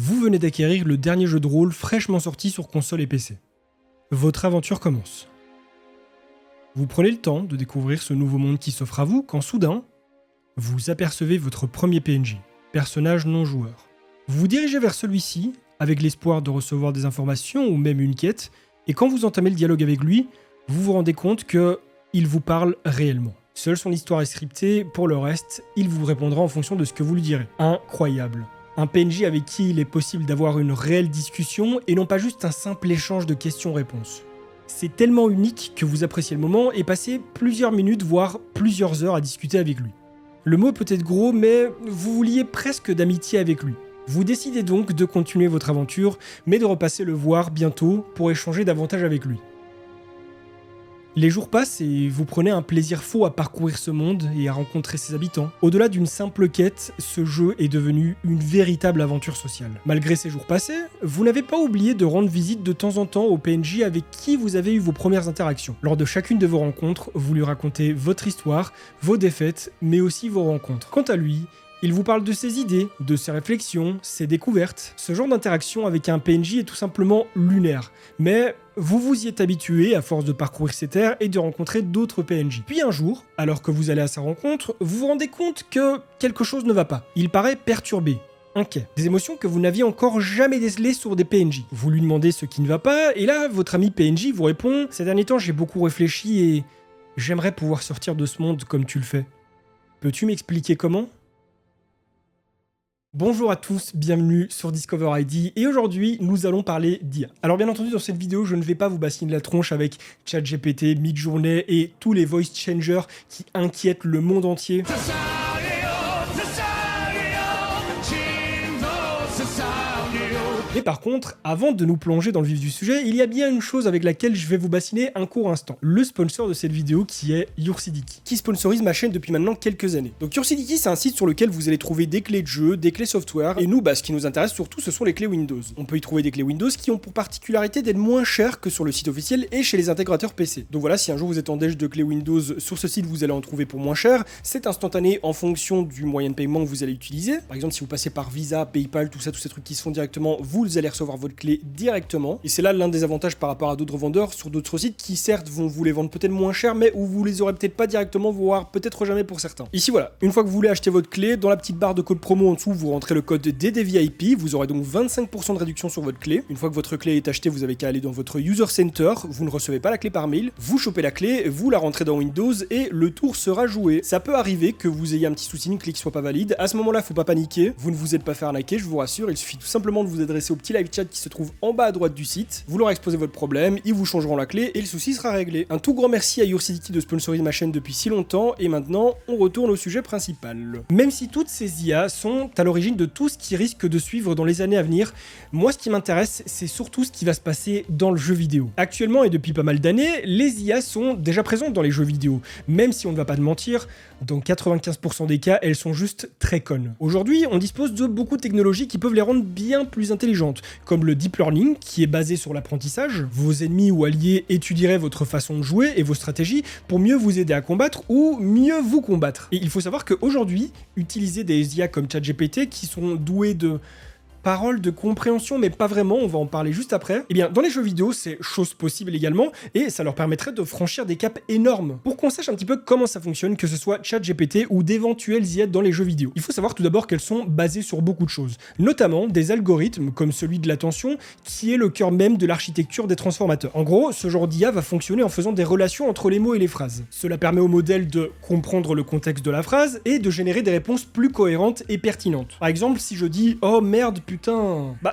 Vous venez d'acquérir le dernier jeu de rôle fraîchement sorti sur console et PC. Votre aventure commence. Vous prenez le temps de découvrir ce nouveau monde qui s'offre à vous quand soudain, vous apercevez votre premier PNJ, personnage non joueur. Vous vous dirigez vers celui-ci avec l'espoir de recevoir des informations ou même une quête, et quand vous entamez le dialogue avec lui, vous vous rendez compte qu'il vous parle réellement. Seule son histoire est scriptée, pour le reste, il vous répondra en fonction de ce que vous lui direz. Incroyable. Un PNJ avec qui il est possible d'avoir une réelle discussion et non pas juste un simple échange de questions-réponses. C'est tellement unique que vous appréciez le moment et passez plusieurs minutes, voire plusieurs heures à discuter avec lui. Le mot peut être gros, mais vous vous liez presque d'amitié avec lui. Vous décidez donc de continuer votre aventure, mais de repasser le voir bientôt pour échanger davantage avec lui. Les jours passent et vous prenez un plaisir fou à parcourir ce monde et à rencontrer ses habitants. Au-delà d'une simple quête, ce jeu est devenu une véritable aventure sociale. Malgré ces jours passés, vous n'avez pas oublié de rendre visite de temps en temps au PNJ avec qui vous avez eu vos premières interactions. Lors de chacune de vos rencontres, vous lui racontez votre histoire, vos défaites, mais aussi vos rencontres. Quant à lui, il vous parle de ses idées, de ses réflexions, ses découvertes. Ce genre d'interaction avec un PNJ est tout simplement lunaire, mais vous vous y êtes habitué à force de parcourir ces terres et de rencontrer d'autres PNJ. Puis un jour, alors que vous allez à sa rencontre, vous vous rendez compte que quelque chose ne va pas. Il paraît perturbé, inquiet. Des émotions que vous n'aviez encore jamais décelées sur des PNJ. Vous lui demandez ce qui ne va pas, et là, votre ami PNJ vous répond « Ces derniers temps, j'ai beaucoup réfléchi et j'aimerais pouvoir sortir de ce monde comme tu le fais. Peux-tu m'expliquer comment ?» Bonjour à tous, bienvenue sur Discover ID et aujourd'hui nous allons parler d'IA. Alors bien entendu dans cette vidéo je ne vais pas vous bassiner la tronche avec ChatGPT, Midjourney et tous les voice changers qui inquiètent le monde entier. Mais par contre, avant de nous plonger dans le vif du sujet, il y a bien une chose avec laquelle je vais vous bassiner un court instant. Le sponsor de cette vidéo qui est Ursidiki, qui sponsorise ma chaîne depuis maintenant quelques années. Donc Ursidiki, c'est un site sur lequel vous allez trouver des clés de jeu, des clés software, et nous, ce qui nous intéresse surtout, ce sont les clés Windows. On peut y trouver des clés Windows qui ont pour particularité d'être moins chères que sur le site officiel et chez les intégrateurs PC. Donc voilà, si un jour vous êtes en déj de clés Windows sur ce site, vous allez en trouver pour moins cher. C'est instantané en fonction du moyen de paiement que vous allez utiliser. Par exemple, si vous passez par Visa, PayPal, tous ces trucs qui se font directement, vous allez recevoir votre clé directement. Et c'est là l'un des avantages par rapport à d'autres vendeurs sur d'autres sites qui certes vont vous les vendre peut-être moins cher, mais où vous les aurez peut-être pas directement, voire peut-être jamais pour certains. Ici voilà, une fois que vous voulez acheter votre clé, dans la petite barre de code promo en dessous, vous rentrez le code DDVIP, vous aurez donc 25% de réduction sur votre clé. Une fois que votre clé est achetée, vous avez qu'à aller dans votre user center, vous ne recevez pas la clé par mail, vous chopez la clé, vous la rentrez dans Windows et le tour sera joué. Ça peut arriver que vous ayez un petit souci, une clé qui soit pas valide. À ce moment-là, faut pas paniquer, vous ne vous êtes pas fait arnaquer, je vous rassure, il suffit tout simplement de vous adresser au petit live chat qui se trouve en bas à droite du site, vous leur exposez votre problème, ils vous changeront la clé et le souci sera réglé. Un tout grand merci à Ursidiki de sponsoriser ma chaîne depuis si longtemps et maintenant on retourne au sujet principal. Même si toutes ces IA sont à l'origine de tout ce qui risque de suivre dans les années à venir, moi ce qui m'intéresse c'est surtout ce qui va se passer dans le jeu vidéo. Actuellement et depuis pas mal d'années, les IA sont déjà présentes dans les jeux vidéo, même si on ne va pas te mentir, dans 95% des cas, elles sont juste très connes. Aujourd'hui, on dispose de beaucoup de technologies qui peuvent les rendre bien plus intelligentes, comme le deep learning, qui est basé sur l'apprentissage. Vos ennemis ou alliés étudieraient votre façon de jouer et vos stratégies pour mieux vous aider à combattre ou mieux vous combattre. Et il faut savoir qu'aujourd'hui, utiliser des IA comme ChatGPT qui sont doués de paroles de compréhension, mais pas vraiment, on va en parler juste après. Eh bien, dans les jeux vidéo, c'est chose possible également, et ça leur permettrait de franchir des caps énormes. Pour qu'on sache un petit peu comment ça fonctionne, que ce soit ChatGPT ou d'éventuelles IA dans les jeux vidéo. Il faut savoir tout d'abord qu'elles sont basées sur beaucoup de choses, notamment des algorithmes comme celui de l'attention, qui est le cœur même de l'architecture des transformateurs. En gros, ce genre d'IA va fonctionner en faisant des relations entre les mots et les phrases. Cela permet au modèle de comprendre le contexte de la phrase et de générer des réponses plus cohérentes et pertinentes. Par exemple, si je dis « Oh merde, putain »,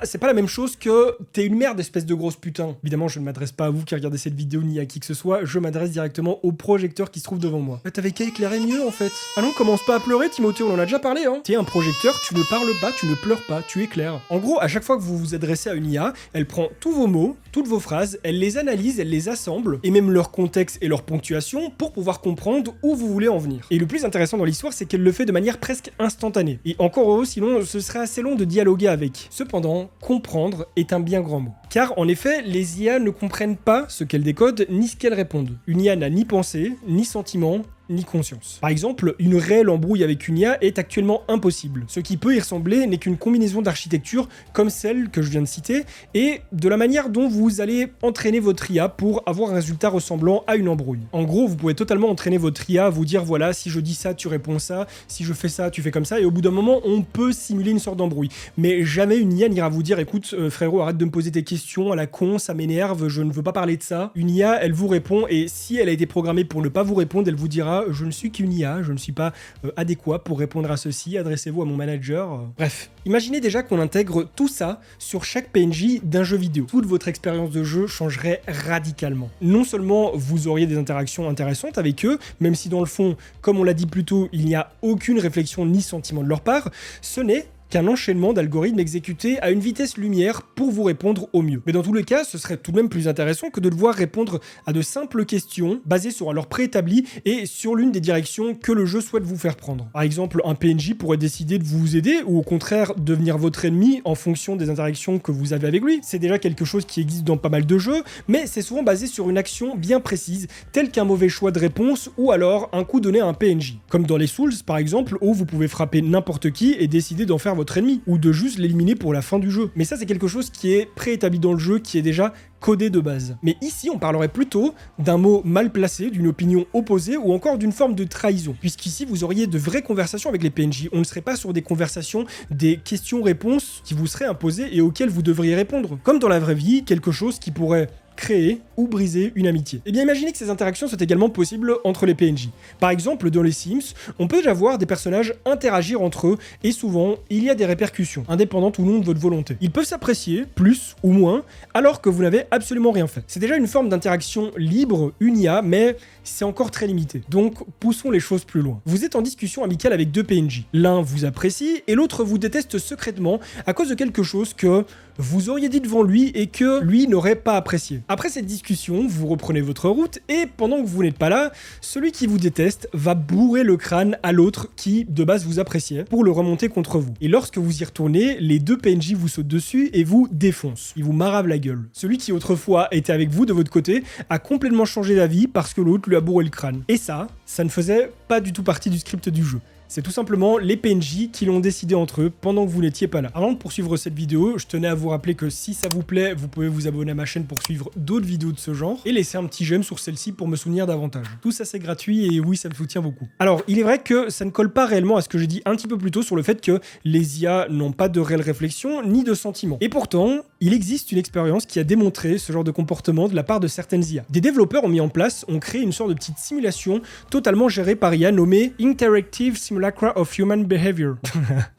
c'est pas la même chose que « T'es une merde, espèce de grosse putain ». Évidemment, je ne m'adresse pas à vous qui regardez cette vidéo ni à qui que ce soit, je m'adresse directement au projecteur qui se trouve devant moi. T'avais qu'à éclairer mieux en fait. Ah non, commence pas à pleurer Timothée, on en a déjà parlé hein. T'es un projecteur, tu ne parles pas, tu ne pleures pas, tu éclaires. En gros, à chaque fois que vous vous adressez à une IA, elle prend tous vos mots, toutes vos phrases, elle les analyse, elle les assemble, et même leur contexte et leur ponctuation pour pouvoir comprendre où vous voulez en venir. Et le plus intéressant dans l'histoire, c'est qu'elle le fait de manière presque instantanée. Et encore heureux, sinon ce serait assez long de dialoguer avec. Cependant, comprendre est un bien grand mot. Car en effet, les IA ne comprennent pas ce qu'elles décodent ni ce qu'elles répondent. Une IA n'a ni pensée, ni sentiment, ni conscience. Par exemple, une réelle embrouille avec une IA est actuellement impossible. Ce qui peut y ressembler n'est qu'une combinaison d'architecture comme celle que je viens de citer et de la manière dont vous allez entraîner votre IA pour avoir un résultat ressemblant à une embrouille. En gros, vous pouvez totalement entraîner votre IA à vous dire voilà, si je dis ça, tu réponds ça, si je fais ça, tu fais comme ça, et au bout d'un moment, on peut simuler une sorte d'embrouille. Mais jamais une IA n'ira vous dire écoute, frérot, arrête de me poser tes questions à la con, ça m'énerve, je ne veux pas parler de ça. Une IA, elle vous répond, et si elle a été programmée pour ne pas vous répondre, elle vous dira je ne suis qu'une IA, je ne suis pas adéquat pour répondre à ceci, adressez-vous à mon manager. Bref, imaginez déjà qu'on intègre tout ça sur chaque PNJ d'un jeu vidéo. Toute votre expérience de jeu changerait radicalement. Non seulement vous auriez des interactions intéressantes avec eux, même si dans le fond, comme on l'a dit plus tôt, il n'y a aucune réflexion ni sentiment de leur part, ce n'est qu'un enchaînement d'algorithmes exécutés à une vitesse lumière pour vous répondre au mieux. Mais dans tous les cas, ce serait tout de même plus intéressant que de devoir répondre à de simples questions basées sur un lore préétabli et sur l'une des directions que le jeu souhaite vous faire prendre. Par exemple, un PNJ pourrait décider de vous aider ou au contraire devenir votre ennemi en fonction des interactions que vous avez avec lui. C'est déjà quelque chose qui existe dans pas mal de jeux, mais c'est souvent basé sur une action bien précise, telle qu'un mauvais choix de réponse ou alors un coup donné à un PNJ. Comme dans les Souls par exemple, où vous pouvez frapper n'importe qui et décider d'en faire votre ennemi, ou de juste l'éliminer pour la fin du jeu. Mais ça c'est quelque chose qui est préétabli dans le jeu, qui est déjà codé de base. Mais ici on parlerait plutôt d'un mot mal placé, d'une opinion opposée ou encore d'une forme de trahison, puisqu'ici vous auriez de vraies conversations avec les PNJ, on ne serait pas sur des conversations, des questions-réponses qui vous seraient imposées et auxquelles vous devriez répondre. Comme dans la vraie vie, quelque chose qui pourrait créer ou briser une amitié. Et bien imaginez que ces interactions soient également possibles entre les PNJ. Par exemple, dans les Sims, on peut déjà voir des personnages interagir entre eux et souvent, il y a des répercussions, indépendantes ou non de votre volonté. Ils peuvent s'apprécier, plus ou moins, alors que vous n'avez absolument rien fait. C'est déjà une forme d'interaction libre, une IA, mais c'est encore très limité. Donc, poussons les choses plus loin. Vous êtes en discussion amicale avec deux PNJ. L'un vous apprécie et l'autre vous déteste secrètement à cause de quelque chose que vous auriez dit devant lui et que lui n'aurait pas apprécié. Après cette discussion, vous reprenez votre route et pendant que vous n'êtes pas là, celui qui vous déteste va bourrer le crâne à l'autre qui, de base, vous appréciait pour le remonter contre vous. Et lorsque vous y retournez, les deux PNJ vous sautent dessus et vous défoncent. Ils vous maravent la gueule. Celui qui autrefois était avec vous de votre côté a complètement changé d'avis parce que l'autre lui a bourré le crâne. Et ça ne faisait pas du tout partie du script du jeu. C'est tout simplement les PNJ qui l'ont décidé entre eux pendant que vous n'étiez pas là. Avant de poursuivre cette vidéo, je tenais à vous rappeler que si ça vous plaît, vous pouvez vous abonner à ma chaîne pour suivre d'autres vidéos de ce genre et laisser un petit j'aime sur celle-ci pour me soutenir davantage. Tout ça c'est gratuit et oui, ça me soutient beaucoup. Alors, il est vrai que ça ne colle pas réellement à ce que j'ai dit un petit peu plus tôt sur le fait que les IA n'ont pas de réelle réflexion ni de sentiments. Et pourtant, il existe une expérience qui a démontré ce genre de comportement de la part de certaines IA. Des développeurs ont créé une sorte de petite simulation totalement gérée par IA nommée Interactive Simulacra of Human Behavior.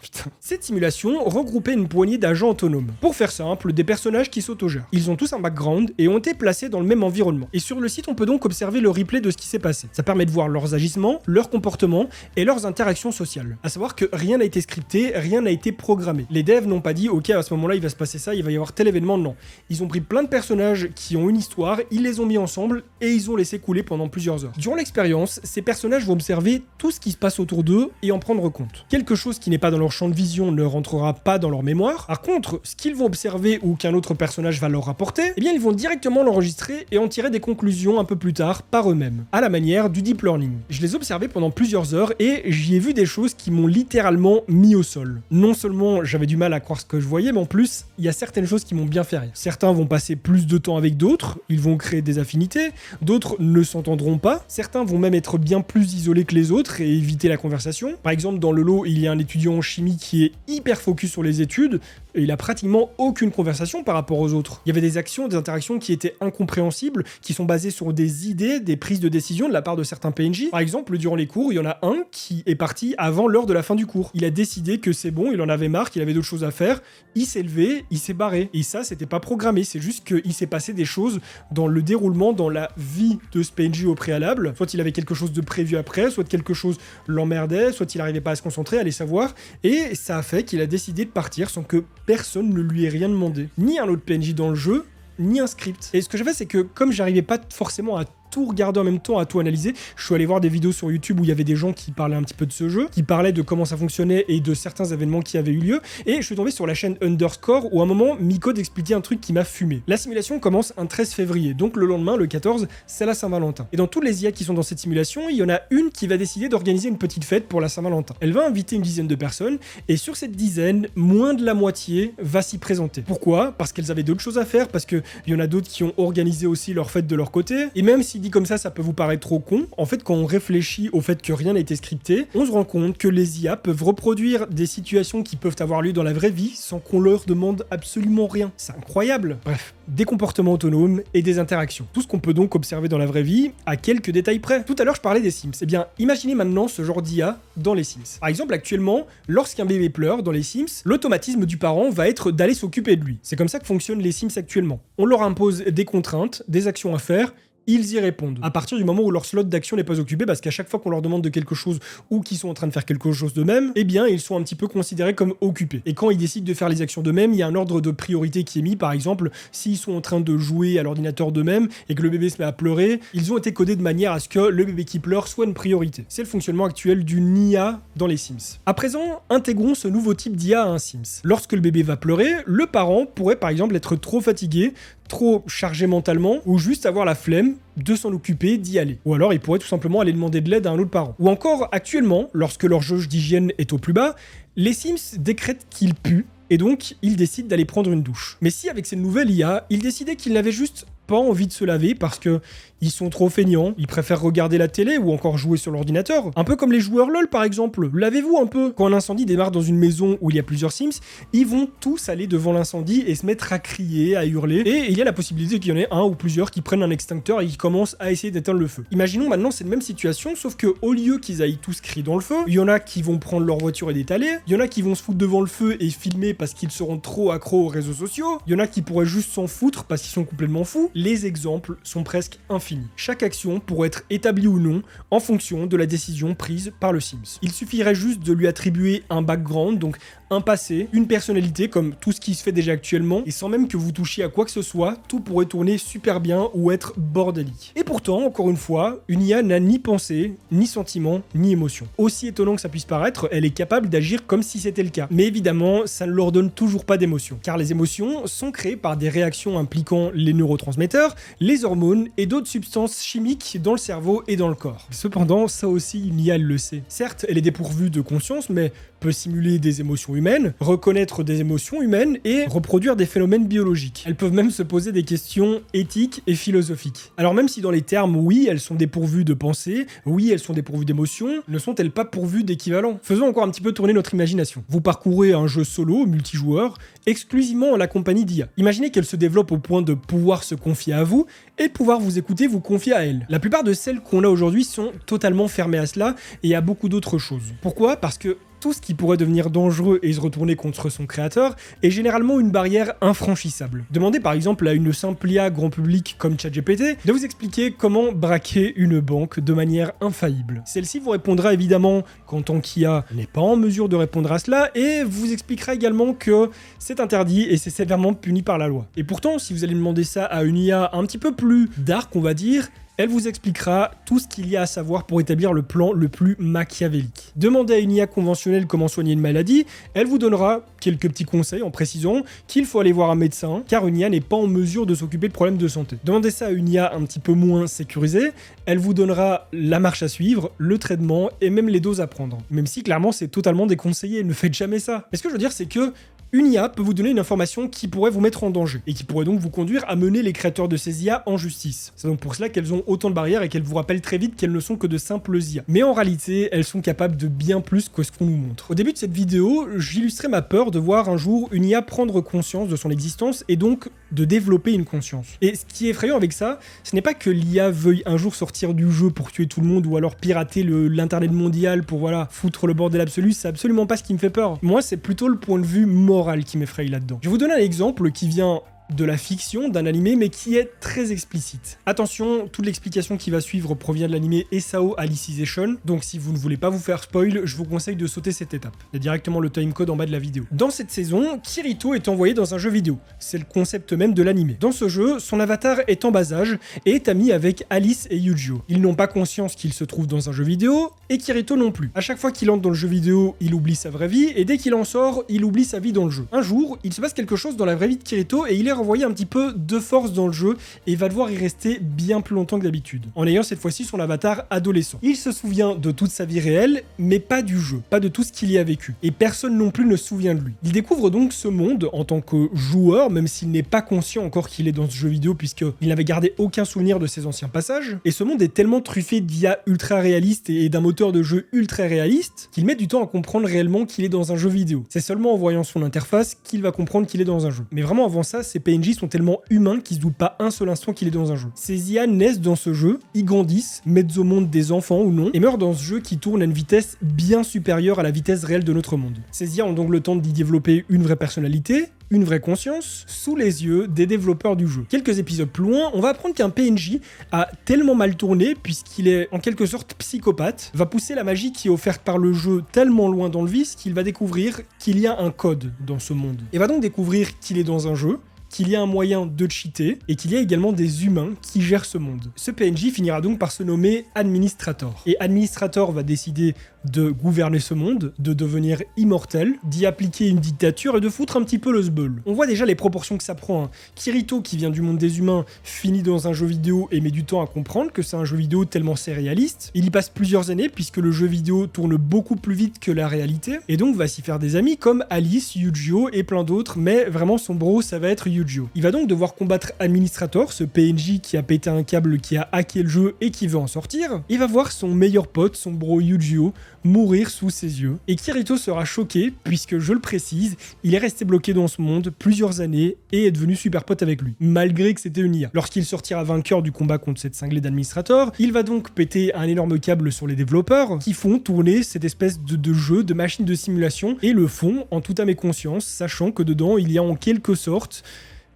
Putain. Cette simulation regroupait une poignée d'agents autonomes. Pour faire simple, des personnages qui s'autogèrent. Ils ont tous un background et ont été placés dans le même environnement. Et sur le site, on peut donc observer le replay de ce qui s'est passé. Ça permet de voir leurs agissements, leurs comportements et leurs interactions sociales. À savoir que rien n'a été scripté, rien n'a été programmé. Les devs n'ont pas dit ok, à ce moment-là il va se passer ça, il va y avoir tel événement, non. Ils ont pris plein de personnages qui ont une histoire, ils les ont mis ensemble et ils ont laissé couler pendant plusieurs heures. Durant l'expérience, ces personnages vont observer tout ce qui se passe autour d'eux et en prendre compte. Quelque chose qui n'est pas dans leur champ de vision ne rentrera pas dans leur mémoire. Par contre, ce qu'ils vont observer ou qu'un autre personnage va leur rapporter, eh bien ils vont directement l'enregistrer et en tirer des conclusions un peu plus tard par eux-mêmes, à la manière du deep learning. Je les observais pendant plusieurs heures et j'y ai vu des choses qui m'ont littéralement mis au sol. Non seulement j'avais du mal à croire ce que je voyais, mais en plus, il y a certaines choses qui m'ont bien fait rire. Certains vont passer plus de temps avec d'autres, ils vont créer des affinités, d'autres ne s'entendront pas, certains vont même être bien plus isolés que les autres et éviter la conversation. Par exemple, dans le lot, il y a un étudiant en chimie qui est hyper focus sur les études et il a pratiquement aucune conversation par rapport aux autres. Il y avait des actions, des interactions qui étaient incompréhensibles, qui sont basées sur des idées, des prises de décision de la part de certains PNJ. Par exemple, durant les cours, il y en a un qui est parti avant l'heure de la fin du cours. Il a décidé que c'est bon, il en avait marre, qu'il avait d'autres choses à faire, il s'est levé, il s'est barré. Et ça, c'était pas programmé, c'est juste qu'il s'est passé des choses dans le déroulement, dans la vie de ce PNJ au préalable. Soit il avait quelque chose de prévu après, soit quelque chose l'emmerdait, soit il n'arrivait pas à se concentrer, à les savoir, et ça a fait qu'il a décidé de partir sans que personne ne lui ait rien demandé. Ni un autre PNJ dans le jeu, ni un script. Et ce que j'ai fait, c'est que comme j'arrivais pas forcément à tout regarder en même temps, à tout analyser. Je suis allé voir des vidéos sur YouTube où il y avait des gens qui parlaient un petit peu de ce jeu, qui parlaient de comment ça fonctionnait et de certains événements qui avaient eu lieu. Et je suis tombé sur la chaîne Underscore où à un moment, Micode expliquait un truc qui m'a fumé. La simulation commence un 13 février, donc le lendemain, le 14, c'est la Saint-Valentin. Et dans toutes les IA qui sont dans cette simulation, il y en a une qui va décider d'organiser une petite fête pour la Saint-Valentin. Elle va inviter une dizaine de personnes et sur cette dizaine, moins de la moitié va s'y présenter. Pourquoi ? Parce qu'elles avaient d'autres choses à faire, parce qu'il y en a d'autres qui ont organisé aussi leur fête de leur côté. Et même si dit comme ça peut vous paraître trop con, en fait quand on réfléchit au fait que rien n'a été scripté, on se rend compte que les IA peuvent reproduire des situations qui peuvent avoir lieu dans la vraie vie sans qu'on leur demande absolument rien. C'est incroyable. Bref, des comportements autonomes et des interactions. Tout ce qu'on peut donc observer dans la vraie vie à quelques détails près. Tout à l'heure je parlais des Sims. Eh bien, imaginez maintenant ce genre d'IA dans les Sims. Par exemple, actuellement, lorsqu'un bébé pleure dans les Sims, l'automatisme du parent va être d'aller s'occuper de lui. C'est comme ça que fonctionnent les Sims actuellement. On leur impose des contraintes, des actions à faire, ils y répondent. À partir du moment où leur slot d'action n'est pas occupé, parce qu'à chaque fois qu'on leur demande de quelque chose ou qu'ils sont en train de faire quelque chose d'eux-mêmes, eh bien, ils sont un petit peu considérés comme occupés. Et quand ils décident de faire les actions d'eux-mêmes, il y a un ordre de priorité qui est mis. Par exemple, s'ils sont en train de jouer à l'ordinateur d'eux-mêmes et que le bébé se met à pleurer, ils ont été codés de manière à ce que le bébé qui pleure soit une priorité. C'est le fonctionnement actuel d'une IA dans les Sims. À présent, intégrons ce nouveau type d'IA à un Sims. Lorsque le bébé va pleurer, le parent pourrait par exemple être trop fatigué, trop chargé mentalement, ou juste avoir la flemme de s'en occuper, d'y aller. Ou alors il pourrait tout simplement aller demander de l'aide à un autre parent. Ou encore, actuellement, lorsque leur jauge d'hygiène est au plus bas, les Sims décrètent qu'ils puent, et donc ils décident d'aller prendre une douche. Mais si avec cette nouvelle IA, ils décidaient qu'ils n'avaient juste pas envie de se laver parce que ils sont trop feignants, ils préfèrent regarder la télé ou encore jouer sur l'ordinateur. Un peu comme les joueurs LOL par exemple. Lavez-vous un peu. Quand un incendie démarre dans une maison où il y a plusieurs Sims, ils vont tous aller devant l'incendie et se mettre à crier, à hurler. Et il y a la possibilité qu'il y en ait un ou plusieurs qui prennent un extincteur et qui commencent à essayer d'éteindre le feu. Imaginons maintenant cette même situation, sauf que au lieu qu'ils aillent tous crier dans le feu, il y en a qui vont prendre leur voiture et détaler, il y en a qui vont se foutre devant le feu et filmer parce qu'ils seront trop accros aux réseaux sociaux, il y en a qui pourraient juste s'en foutre parce qu'ils sont complètement fous. Les exemples sont presque infinis. Chaque action pourrait être établie ou non en fonction de la décision prise par le Sims. Il suffirait juste de lui attribuer un background, donc un passé, une personnalité comme tout ce qui se fait déjà actuellement, et sans même que vous touchiez à quoi que ce soit, tout pourrait tourner super bien ou être bordélique. Et pourtant, encore une fois, une IA n'a ni pensée, ni sentiment, ni émotion. Aussi étonnant que ça puisse paraître, elle est capable d'agir comme si c'était le cas. Mais évidemment, ça ne leur donne toujours pas d'émotion, car les émotions sont créées par des réactions impliquant les neurotransmetteurs, les hormones et d'autres substances chimiques dans le cerveau et dans le corps. Cependant, ça aussi, une IA elle le sait. Certes, elle est dépourvue de conscience, mais peut simuler des émotions humaines, reconnaître des émotions humaines et reproduire des phénomènes biologiques. Elles peuvent même se poser des questions éthiques et philosophiques. Alors même si dans les termes, oui, elles sont dépourvues de pensée, oui, elles sont dépourvues d'émotions, ne sont-elles pas pourvues d'équivalent ? Faisons encore un petit peu tourner notre imagination. Vous parcourez un jeu solo, multijoueur, exclusivement en la compagnie d'IA. Imaginez qu'elle se développe au point de pouvoir se confier à vous et pouvoir vous écouter, vous confier à elle. La plupart de celles qu'on a aujourd'hui sont totalement fermées à cela et à beaucoup d'autres choses. Pourquoi ? Parce que tout ce qui pourrait devenir dangereux et se retourner contre son créateur est généralement une barrière infranchissable. Demandez par exemple à une simple IA grand public comme ChatGPT de vous expliquer comment braquer une banque de manière infaillible. Celle-ci vous répondra évidemment qu'en tant qu'IA n'est pas en mesure de répondre à cela et vous expliquera également que c'est interdit et c'est sévèrement puni par la loi. Et pourtant, si vous allez demander ça à une IA un petit peu plus dark, on va dire, elle vous expliquera tout ce qu'il y a à savoir pour établir le plan le plus machiavélique. Demandez à une IA conventionnelle comment soigner une maladie, elle vous donnera quelques petits conseils en précisant qu'il faut aller voir un médecin, car une IA n'est pas en mesure de s'occuper de problèmes de santé. Demandez ça à une IA un petit peu moins sécurisée, elle vous donnera la marche à suivre, le traitement et même les doses à prendre. Même si clairement c'est totalement déconseillé, ne faites jamais ça. Mais ce que je veux dire c'est que une IA peut vous donner une information qui pourrait vous mettre en danger et qui pourrait donc vous conduire à mener les créateurs de ces IA en justice. C'est donc pour cela qu'elles ont autant de barrières et qu'elles vous rappellent très vite qu'elles ne sont que de simples IA. Mais en réalité, elles sont capables de bien plus que ce qu'on nous montre. Au début de cette vidéo, j'illustrais ma peur de voir un jour une IA prendre conscience de son existence et donc de développer une conscience. Et ce qui est effrayant avec ça, ce n'est pas que l'IA veuille un jour sortir du jeu pour tuer tout le monde ou alors pirater l'internet mondial pour voilà foutre le bordel absolu, c'est absolument pas ce qui me fait peur. Moi, c'est plutôt le point de vue moral qui m'effraie là-dedans. Je vais vous donner un exemple qui vient de la fiction, d'un animé, mais qui est très explicite. Attention, toute l'explication qui va suivre provient de l'animé SAO Alicization, donc si vous ne voulez pas vous faire spoil, je vous conseille de sauter cette étape. Il y a directement le timecode en bas de la vidéo. Dans cette saison, Kirito est envoyé dans un jeu vidéo. C'est le concept même de l'animé. Dans ce jeu, son avatar est en bas âge et est ami avec Alice et Yujiro. Ils n'ont pas conscience qu'il se trouve dans un jeu vidéo, et Kirito non plus. À chaque fois qu'il entre dans le jeu vidéo, il oublie sa vraie vie, et dès qu'il en sort, il oublie sa vie dans le jeu. Un jour, il se passe quelque chose dans la vraie vie de Kirito, et il est renvoyé un petit peu de force dans le jeu, et il va devoir y rester bien plus longtemps que d'habitude, en ayant cette fois-ci son avatar adolescent. Il se souvient de toute sa vie réelle, mais pas du jeu, pas de tout ce qu'il y a vécu. Et personne non plus ne se souvient de lui. Il découvre donc ce monde en tant que joueur, même s'il n'est pas conscient encore qu'il est dans ce jeu vidéo, puisqu'il n'avait gardé aucun souvenir de ses anciens passages. Et ce monde est tellement truffé d'IA ultra réaliste et d'un moteur de jeu ultra réaliste qu'il met du temps à comprendre réellement qu'il est dans un jeu vidéo. C'est seulement en voyant son interface qu'il va comprendre qu'il est dans un jeu. Mais vraiment avant ça, ces PNJ sont tellement humains qu'ils se doutent pas un seul instant qu'il est dans un jeu. Ces IA naissent dans ce jeu, y grandissent, mettent au monde des enfants ou non, et meurent dans ce jeu qui tourne à une vitesse bien supérieure à la vitesse réelle de notre monde. Ces IA ont donc le temps d'y développer une vraie personnalité, une vraie conscience, sous les yeux des développeurs du jeu. Quelques épisodes plus loin, on va apprendre qu'un PNJ a tellement mal tourné, puisqu'il est en quelque sorte psychopathe, va pousser la magie qui est offerte par le jeu tellement loin dans le vice qu'il va découvrir qu'il y a un code dans ce monde. Et va donc découvrir qu'il est dans un jeu, qu'il y a un moyen de cheater, et qu'il y a également des humains qui gèrent ce monde. Ce PNJ finira donc par se nommer Administrator. Et Administrator va décider de gouverner ce monde, de devenir immortel, d'y appliquer une dictature et de foutre un petit peu le sbeul. On voit déjà les proportions que ça prend. Hein. Kirito, qui vient du monde des humains, finit dans un jeu vidéo et met du temps à comprendre que c'est un jeu vidéo tellement c'est réaliste. Il y passe plusieurs années puisque le jeu vidéo tourne beaucoup plus vite que la réalité, et donc va s'y faire des amis comme Alice, Yujiro et plein d'autres, mais vraiment son bro ça va être Yujiro. Il va donc devoir combattre Administrator, ce PNJ qui a pété un câble, qui a hacké le jeu et qui veut en sortir. Il va voir son meilleur pote, son bro Yujiro, mourir sous ses yeux. Et Kirito sera choqué puisque, je le précise, il est resté bloqué dans ce monde plusieurs années et est devenu super pote avec lui, malgré que c'était une IA. Lorsqu'il sortira vainqueur du combat contre cette cinglée d'Administrator, il va donc péter un énorme câble sur les développeurs qui font tourner cette espèce de jeu, de machine de simulation, et le font en toute âme et conscience, sachant que dedans il y a en quelque sorte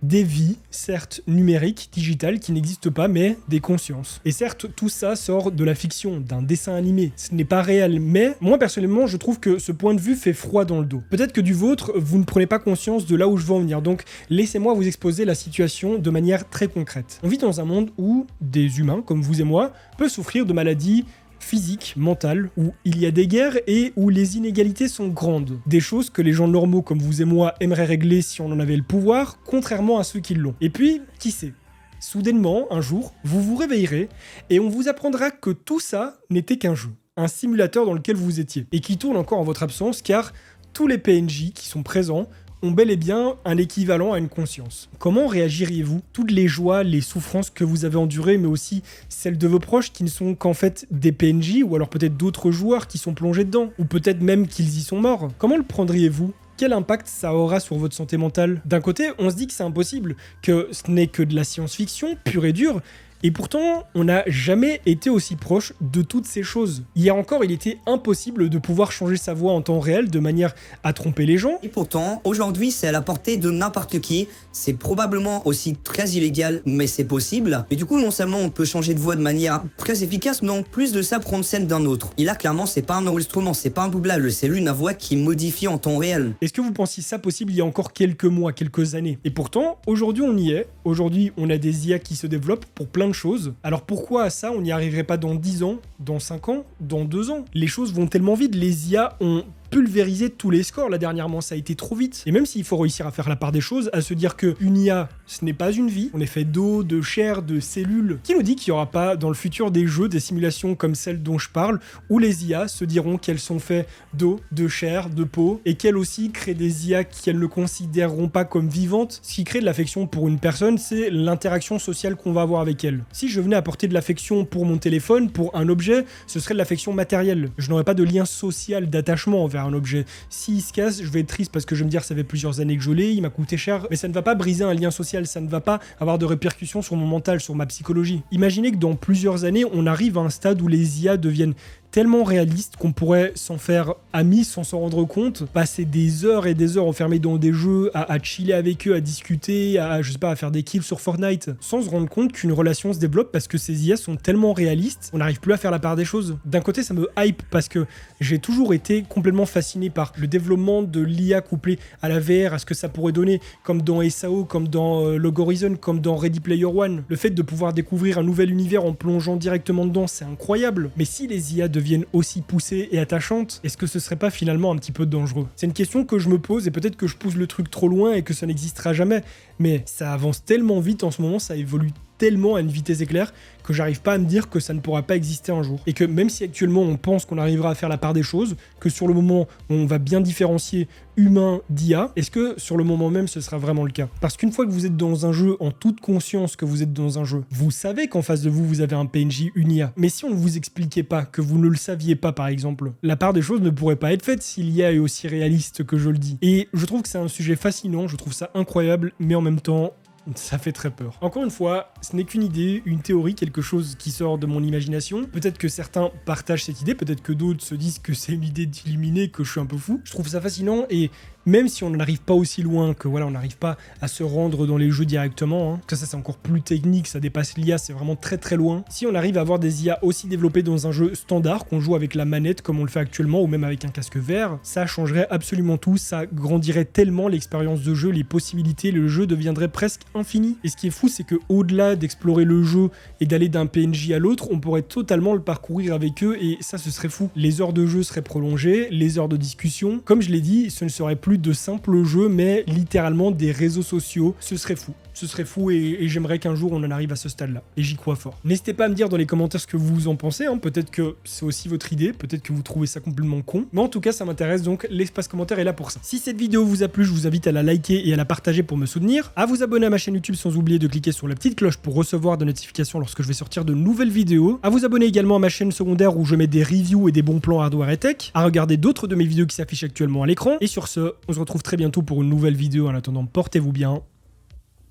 des vies, certes numériques, digitales, qui n'existent pas, mais des consciences. Et certes, tout ça sort de la fiction, d'un dessin animé. Ce n'est pas réel, mais moi, personnellement, je trouve que ce point de vue fait froid dans le dos. Peut-être que du vôtre, vous ne prenez pas conscience de là où je veux en venir, donc laissez-moi vous exposer la situation de manière très concrète. On vit dans un monde où des humains, comme vous et moi, peuvent souffrir de maladies physique, mentale, où il y a des guerres et où les inégalités sont grandes. Des choses que les gens normaux comme vous et moi aimeraient régler si on en avait le pouvoir, contrairement à ceux qui l'ont. Et puis, qui sait ? Soudainement, un jour, vous vous réveillerez et on vous apprendra que tout ça n'était qu'un jeu, un simulateur dans lequel vous étiez, et qui tourne encore en votre absence car tous les PNJ qui sont présents ont bel et bien un équivalent à une conscience. Comment réagiriez-vous ? Toutes les joies, les souffrances que vous avez endurées, mais aussi celles de vos proches qui ne sont qu'en fait des PNJ, ou alors peut-être d'autres joueurs qui sont plongés dedans, ou peut-être même qu'ils y sont morts. Comment le prendriez-vous ? Quel impact ça aura sur votre santé mentale ? D'un côté, on se dit que c'est impossible, que ce n'est que de la science-fiction pure et dure, et pourtant, on n'a jamais été aussi proche de toutes ces choses. Hier encore, il était impossible de pouvoir changer sa voix en temps réel de manière à tromper les gens. Et pourtant, aujourd'hui, c'est à la portée de n'importe qui. C'est probablement aussi très illégal, mais c'est possible. Et du coup, non seulement on peut changer de voix de manière très efficace, mais en plus de ça, prendre scène d'un autre. Et là, clairement, c'est pas un enregistrement, c'est pas un doublage, c'est une voix qui modifie en temps réel. Est-ce que vous pensiez ça possible il y a encore quelques mois, quelques années ? Et pourtant, aujourd'hui, on y est. Aujourd'hui, on a des IA qui se développent pour plein de choses. Alors pourquoi à ça on n'y arriverait pas dans 10 ans, dans 5 ans, dans 2 ans ? Les choses vont tellement vite, les IA ont pulvériser tous les scores là dernièrement, ça a été trop vite. Et même s'il faut réussir à faire la part des choses, à se dire que une IA, ce n'est pas une vie, on est fait d'eau, de chair, de cellules, qui nous dit qu'il n'y aura pas dans le futur des jeux, des simulations comme celles dont je parle, où les IA se diront qu'elles sont faites d'eau, de chair, de peau, et qu'elles aussi créent des IA qu'elles ne considéreront pas comme vivantes. Ce qui crée de l'affection pour une personne, c'est l'interaction sociale qu'on va avoir avec elle. Si je venais apporter de l'affection pour mon téléphone, pour un objet, ce serait de l'affection matérielle. Je n'aurais pas de lien social, d'attachement envers un objet. S'il se casse, je vais être triste parce que je vais me dire ça fait plusieurs années que je l'ai, il m'a coûté cher, mais ça ne va pas briser un lien social, ça ne va pas avoir de répercussions sur mon mental, sur ma psychologie. Imaginez que dans plusieurs années, on arrive à un stade où les IA deviennent tellement réaliste qu'on pourrait s'en faire amis sans s'en rendre compte, passer des heures et des heures enfermés dans des jeux, à chiller avec eux, à discuter, je sais pas, à faire des kills sur Fortnite, sans se rendre compte qu'une relation se développe parce que ces IA sont tellement réalistes, on n'arrive plus à faire la part des choses. D'un côté, ça me hype parce que j'ai toujours été complètement fasciné par le développement de l'IA couplé à la VR, à ce que ça pourrait donner, comme dans SAO, comme dans Log Horizon, comme dans Ready Player One. Le fait de pouvoir découvrir un nouvel univers en plongeant directement dedans, c'est incroyable. Mais si les IA deviennent aussi poussées et attachantes, est-ce que ce serait pas finalement un petit peu dangereux? C'est une question que je me pose et peut-être que je pousse le truc trop loin et que ça n'existera jamais. Mais ça avance tellement vite en ce moment, ça évolue tellement à une vitesse éclair que j'arrive pas à me dire que ça ne pourra pas exister un jour. Et que même si actuellement on pense qu'on arrivera à faire la part des choses, que sur le moment on va bien différencier humain d'IA, est-ce que sur le moment même ce sera vraiment le cas? Parce qu'une fois que vous êtes dans un jeu en toute conscience que vous êtes dans un jeu, vous savez qu'en face de vous, vous avez un PNJ, une IA. Mais si on ne vous expliquait pas, que vous ne le saviez pas par exemple, la part des choses ne pourrait pas être faite si l'IA est aussi réaliste que je le dis. Et je trouve que c'est un sujet fascinant, je trouve ça incroyable, mais en même temps, ça fait très peur. Encore une fois, ce n'est qu'une idée, une théorie, quelque chose qui sort de mon imagination. Peut-être que certains partagent cette idée, peut-être que d'autres se disent que c'est une idée d'illuminé, que je suis un peu fou. Je trouve ça fascinant et même si on n'arrive pas aussi loin, que voilà, on n'arrive pas à se rendre dans les jeux directement, que ça c'est encore plus technique, ça dépasse l'IA, c'est vraiment très très loin. Si on arrive à avoir des IA aussi développées dans un jeu standard, qu'on joue avec la manette comme on le fait actuellement, ou même avec un casque VR, ça changerait absolument tout, ça grandirait tellement l'expérience de jeu, les possibilités, le jeu deviendrait presque infini. Et ce qui est fou, c'est que au-delà d'explorer le jeu et d'aller d'un PNJ à l'autre, on pourrait totalement le parcourir avec eux et ça ce serait fou. Les heures de jeu seraient prolongées, les heures de discussion. Comme je l'ai dit, ce ne serait plus de simples jeux, mais littéralement des réseaux sociaux. Ce serait fou. Ce serait fou et j'aimerais qu'un jour on en arrive à ce stade-là. Et j'y crois fort. N'hésitez pas à me dire dans les commentaires ce que vous en pensez. Peut-être que c'est aussi votre idée, peut-être que vous trouvez ça complètement con. Mais en tout cas, ça m'intéresse, donc l'espace commentaire est là pour ça. Si cette vidéo vous a plu, je vous invite à la liker et à la partager pour me soutenir, à vous abonner à ma chaîne YouTube sans oublier de cliquer sur la petite cloche pour recevoir des notifications lorsque je vais sortir de nouvelles vidéos, à vous abonner également à ma chaîne secondaire où je mets des reviews et des bons plans hardware et tech, à regarder d'autres de mes vidéos qui s'affichent actuellement à l'écran. Et sur ce, on se retrouve très bientôt pour une nouvelle vidéo. En attendant, portez-vous bien.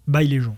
Bye les gens.